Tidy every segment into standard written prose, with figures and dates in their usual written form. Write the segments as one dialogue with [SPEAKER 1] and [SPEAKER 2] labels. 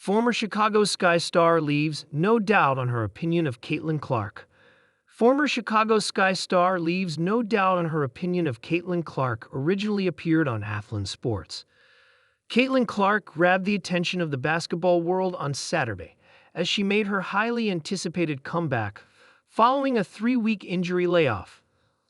[SPEAKER 1] Former Chicago Sky star leaves no doubt on her opinion of Caitlin Clark. Former Chicago Sky star leaves no doubt on her opinion of Caitlin Clark originally appeared on Athlon Sports. Caitlin Clark grabbed the attention of the basketball world on Saturday as she made her highly anticipated comeback following a 3-week injury layoff.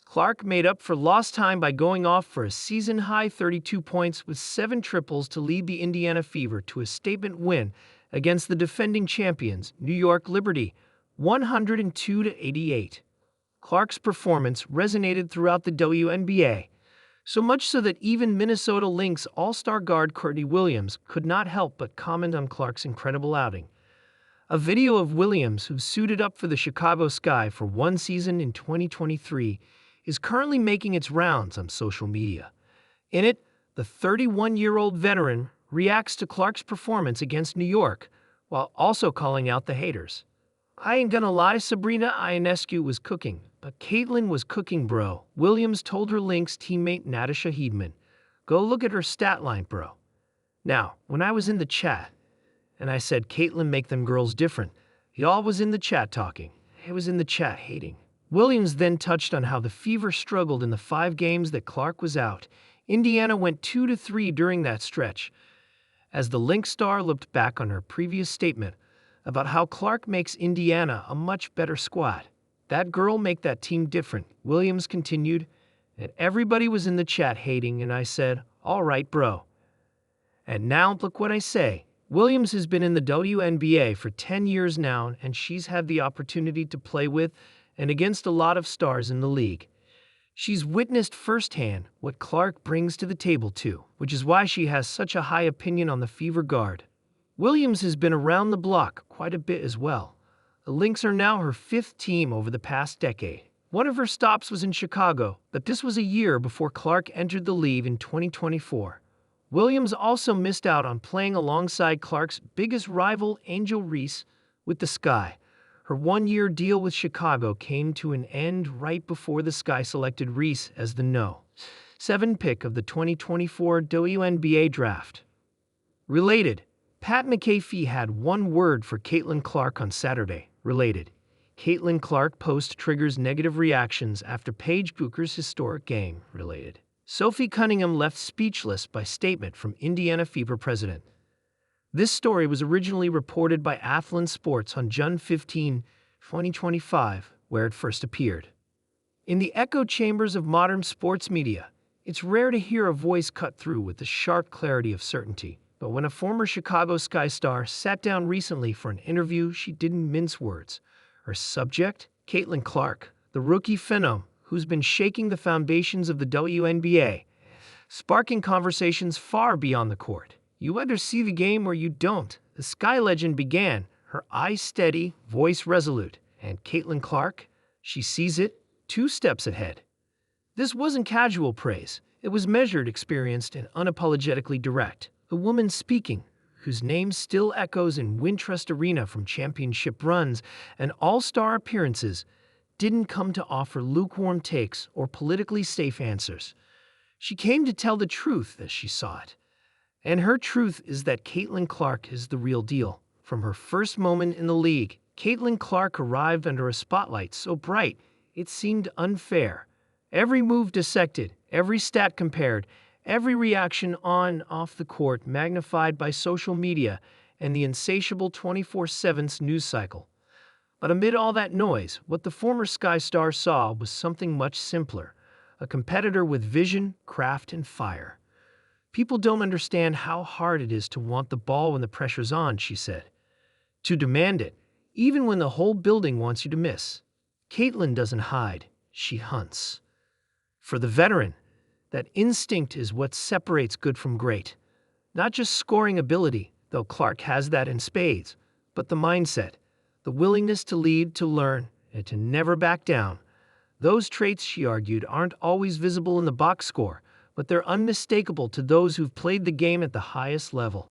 [SPEAKER 1] Clark made up for lost time by going off for a season-high 32 points with 7 triples to lead the Indiana Fever to a statement win against the defending champions, New York Liberty, 102-88. Clark's performance resonated throughout the WNBA, so much so that even Minnesota Lynx All-Star guard Courtney Williams could not help but comment on Clark's incredible outing. A video of Williams, who suited up for the Chicago Sky for one season in 2023, is currently making its rounds on social media. In it, the 31-year-old veteran reacts to Clark's performance against New York, while also calling out the haters. "I ain't gonna lie, Sabrina Ionescu was cooking, but Caitlin was cooking, bro," Williams told her Lynx teammate Natasha Heedman. "Go look at her stat line, bro." Now, when I was in the chat, and I said Caitlin make them girls different, y'all was in the chat talking. I was in the chat hating. Williams then touched on how the Fever struggled in the 5 games that Clark was out. Indiana went 2-3 during that stretch. As the Lynx star looked back on her previous statement about how Clark makes Indiana a much better squad. "That girl make that team different," Williams continued, "and everybody was in the chat hating, and I said, all right, bro. And now look what I say." Williams has been in the WNBA for 10 years now, and she's had the opportunity to play with and against a lot of stars in the league. She's witnessed firsthand what Clark brings to the table too, which is why she has such a high opinion on the Fever guard. Williams has been around the block quite a bit as well. The Lynx are now her 5th team over the past decade. One of her stops was in Chicago, but this was a year before Clark entered the league in 2024. Williams also missed out on playing alongside Clark's biggest rival, Angel Reese, with the Sky. Her 1-year deal with Chicago came to an end right before the Sky selected Reese as the No. 7 pick of the 2024 WNBA draft. Related, Pat McAfee had one word for Caitlin Clark on Saturday. Related, Caitlin Clark post triggers negative reactions after Paige Bucher's historic game. Related, Sophie Cunningham left speechless by statement from Indiana Fever president. This story was originally reported by Athlon Sports on June 15, 2025, where it first appeared. In the echo chambers of modern sports media, it's rare to hear a voice cut through with the sharp clarity of certainty. But when a former Chicago Sky star sat down recently for an interview, she didn't mince words. Her subject, Caitlin Clark, the rookie phenom who's been shaking the foundations of the WNBA, sparking conversations far beyond the court. "You either see the game or you don't," the Sky legend began, her eyes steady, voice resolute. And Caitlin Clark, she sees it 2 steps ahead. This wasn't casual praise. It was measured, experienced, and unapologetically direct. The woman speaking, whose name still echoes in Wintrust Arena from championship runs and all-star appearances, didn't come to offer lukewarm takes or politically safe answers. She came to tell the truth as she saw it. And her truth is that Caitlin Clark is the real deal. From her first moment in the league, Caitlin Clark arrived under a spotlight so bright it seemed unfair. Every move dissected, every stat compared, every reaction on and off the court magnified by social media and the insatiable 24/7 news cycle. But amid all that noise, what the former Sky star saw was something much simpler, a competitor with vision, craft, and fire. "People don't understand how hard it is to want the ball when the pressure's on," she said. "To demand it, even when the whole building wants you to miss." Caitlin doesn't hide, she hunts. For the veteran, that instinct is what separates good from great. Not just scoring ability, though Clark has that in spades, but the mindset, the willingness to lead, to learn, and to never back down. Those traits, she argued, aren't always visible in the box score, but they're unmistakable to those who've played the game at the highest level.